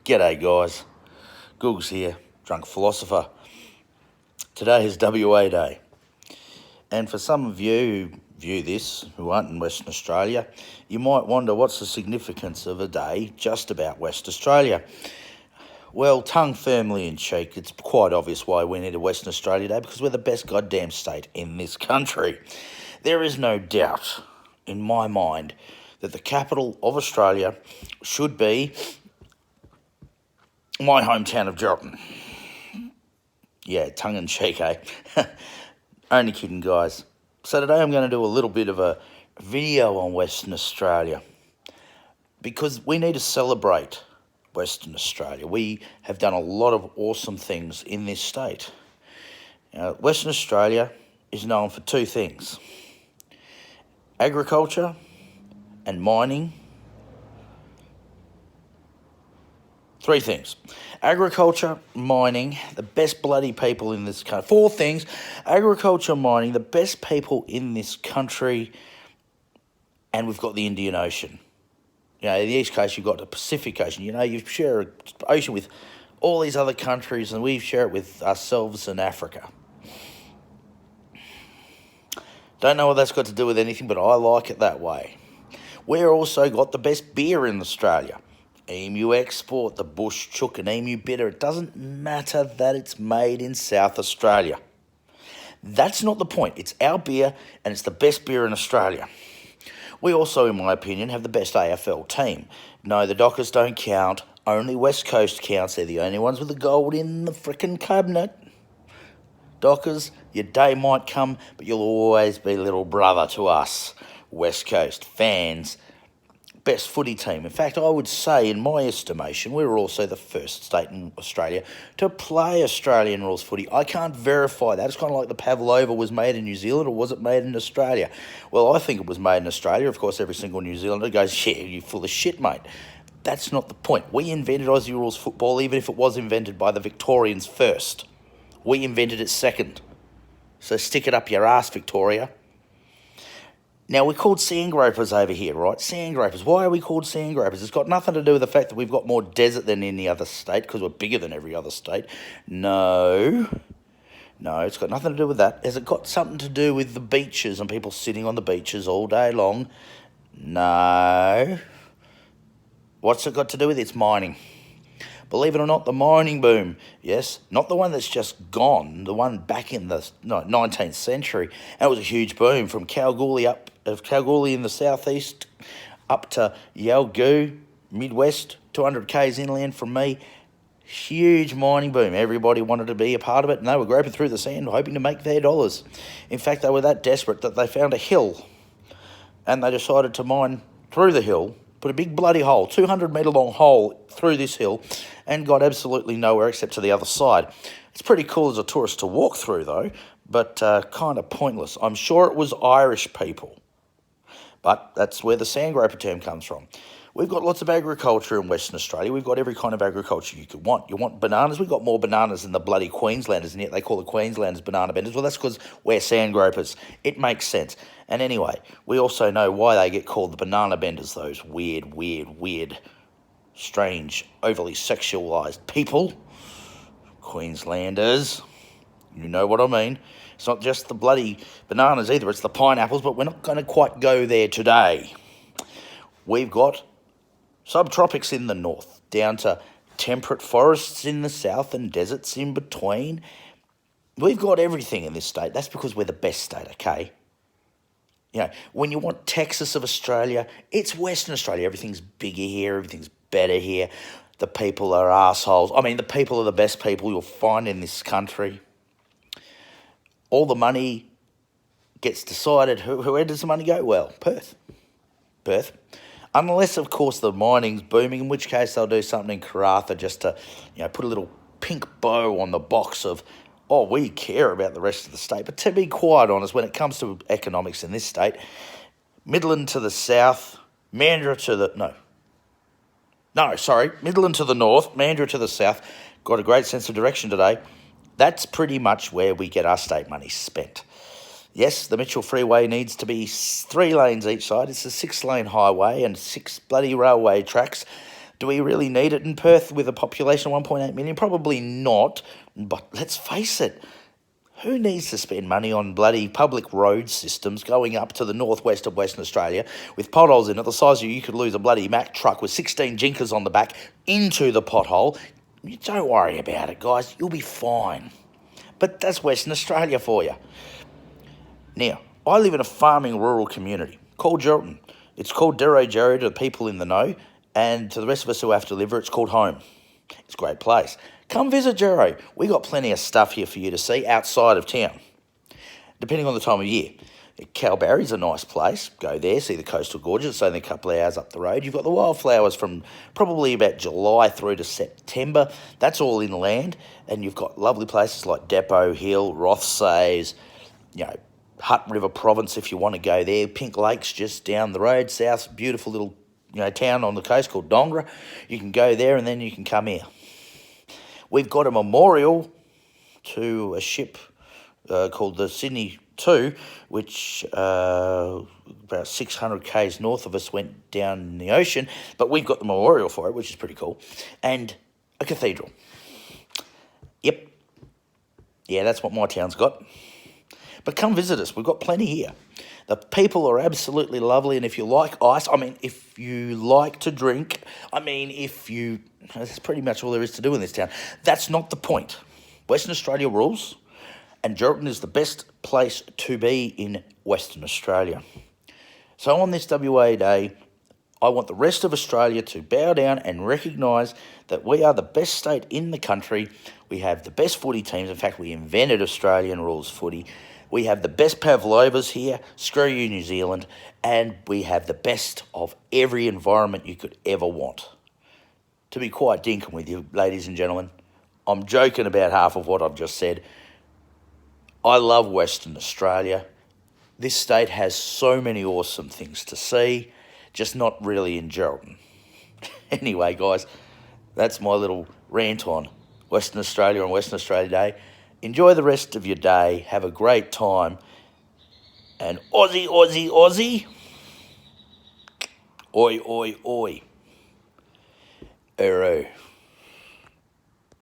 G'day guys, Googs here, drunk philosopher. Today is WA Day, and for some of you who view this, who aren't in Western Australia, you might wonder what's the significance of a day just about West Australia. Well, tongue firmly in cheek, it's quite obvious why we need a Western Australia Day, because we're the best goddamn state in this country. There is no doubt in my mind that the capital of Australia should be my hometown of Geraldton. Yeah, tongue in cheek, eh? Only kidding, guys. So today I'm going to do a little bit of a video on Western Australia, because we need to celebrate Western Australia. We have done a lot of awesome things in this state. Western Australia is known for two things: agriculture and mining. Three things: agriculture, mining, the best bloody people in this country. Four things: agriculture, mining, the best people in this country, and we've got the Indian Ocean. You know, in the East Coast, you've got the Pacific Ocean. You know, you share an ocean with all these other countries, and we share it with ourselves in Africa. Don't know what that's got to do with anything, but I like it that way. We've also got the best beer in Australia. Emu Export, the Bush Chook and Emu Bitter. It doesn't matter that it's made in South Australia. That's not the point. It's our beer, and it's the best beer in Australia. We also, in my opinion, have the best AFL team. No, the Dockers don't count. Only West Coast counts. They're the only ones with the gold in the frickin' cabinet. Dockers, your day might come, but you'll always be little brother to us, West Coast fans. Best footy team. In fact, I would say, in my estimation, we were also the first state in Australia to play Australian rules footy. I can't verify that. It's kind of like the Pavlova was made in New Zealand, or was it made in Australia? Well, I think it was made in Australia. Of course, every single New Zealander goes, yeah, you're full of shit, mate. That's not the point. We invented Aussie rules football, even if it was invented by the Victorians first. We invented it second. So stick it up your ass, Victoria. Now, we're called sandgropers over here, right? Sandgropers. Why are we called sandgropers? It's got nothing to do with the fact that we've got more desert than any other state, because we're bigger than every other state. No, it's got nothing to do with that. Has it got something to do with the beaches and people sitting on the beaches all day long? No. What's it got to do with it? It's mining. Believe it or not, the mining boom, yes, not the one that's just gone, the one back in the 19th century. And it was a huge boom from Kalgoorlie in the southeast up to Yalgoo, Midwest, 200 k's inland from me. Huge mining boom. Everybody wanted to be a part of it, and they were groping through the sand hoping to make their dollars. In fact, they were that desperate that they found a hill, and they decided to mine through the hill, put a big bloody hole, 200-metre long hole through this hill, and got absolutely nowhere except to the other side. It's pretty cool as a tourist to walk through, though, but kind of pointless. I'm sure it was Irish people, but that's where the sandgroper term comes from. We've got lots of agriculture in Western Australia. We've got every kind of agriculture you could want. You want bananas? We've got more bananas than the bloody Queenslanders, and yet they call the Queenslanders banana benders. Well, that's because we're sandgropers. It makes sense. And anyway, we also know why they get called the banana benders, those weird, strange, overly sexualised people. Queenslanders. You know what I mean. It's not just the bloody bananas either. It's the pineapples, but we're not going to quite go there today. We've got subtropics in the north, down to temperate forests in the south and deserts in between. We've got everything in this state. That's because we're the best state, okay? You know, when you want Texas of Australia, it's Western Australia. Everything's bigger here. Everything's better here. The people are assholes. I mean, the people are the best people you'll find in this country. All the money gets decided. Where does the money go? Well, Perth. Unless, of course, the mining's booming, in which case they'll do something in Karratha just to, put a little pink bow on the box of, oh, we care about the rest of the state. But to be quite honest, when it comes to economics in this state, Midland to the south, Mandurah to the... Midland to the north, Mandurah to the south. Got a great sense of direction today. That's pretty much where we get our state money spent. Yes, the Mitchell Freeway needs to be 3 lanes each side. It's a 6-lane highway and 6 bloody railway tracks. Do we really need it in Perth with a population of 1.8 million? Probably not, but let's face it. Who needs to spend money on bloody public road systems going up to the northwest of Western Australia with potholes in it the size of you could lose a bloody Mack truck with 16 jinkers on the back into the pothole? Don't worry about it, guys. You'll be fine. But that's Western Australia for you. Now, I live in a farming rural community called Geraldton. It's called Dero Jerry to the people in the know, and to the rest of us who have to live here, it's called home. It's a great place. Come visit Jero. We got plenty of stuff here for you to see outside of town, depending on the time of year. Calbarry's a nice place. Go there, see the coastal gorges. It's only a couple of hours up the road. You've got the wildflowers from probably about July through to September. That's all inland. And you've got lovely places like Depot Hill, Rothsay's, Hutt River Province if you want to go there. Pink Lake's just down the road south. Beautiful little town on the coast called Dongra. You can go there and then you can come here. We've got a memorial to a ship called the Sydney 2, which about 600 k's north of us went down in the ocean, but we've got the memorial for it, which is pretty cool, and a cathedral. Yep. Yeah, that's what my town's got. But come visit us. We've got plenty here. The people are absolutely lovely, and if you like ice, if you like to drink, that's pretty much all there is to do in this town. That's not the point. Western Australia rules, and Geraldton is the best place to be in Western Australia. So on this WA Day, I want the rest of Australia to bow down and recognise that we are the best state in the country. We have the best footy teams. In fact, we invented Australian rules footy. We have the best pavlovas here, screw you New Zealand, and we have the best of every environment you could ever want. To be quite dinkum with you, ladies and gentlemen, I'm joking about half of what I've just said. I love Western Australia. This state has so many awesome things to see, just not really in Geraldton. Anyway, guys, that's my little rant on Western Australia on Western Australia Day. Enjoy the rest of your day. Have a great time. And Aussie, Aussie, Aussie. Oi, oi, oi. Ero.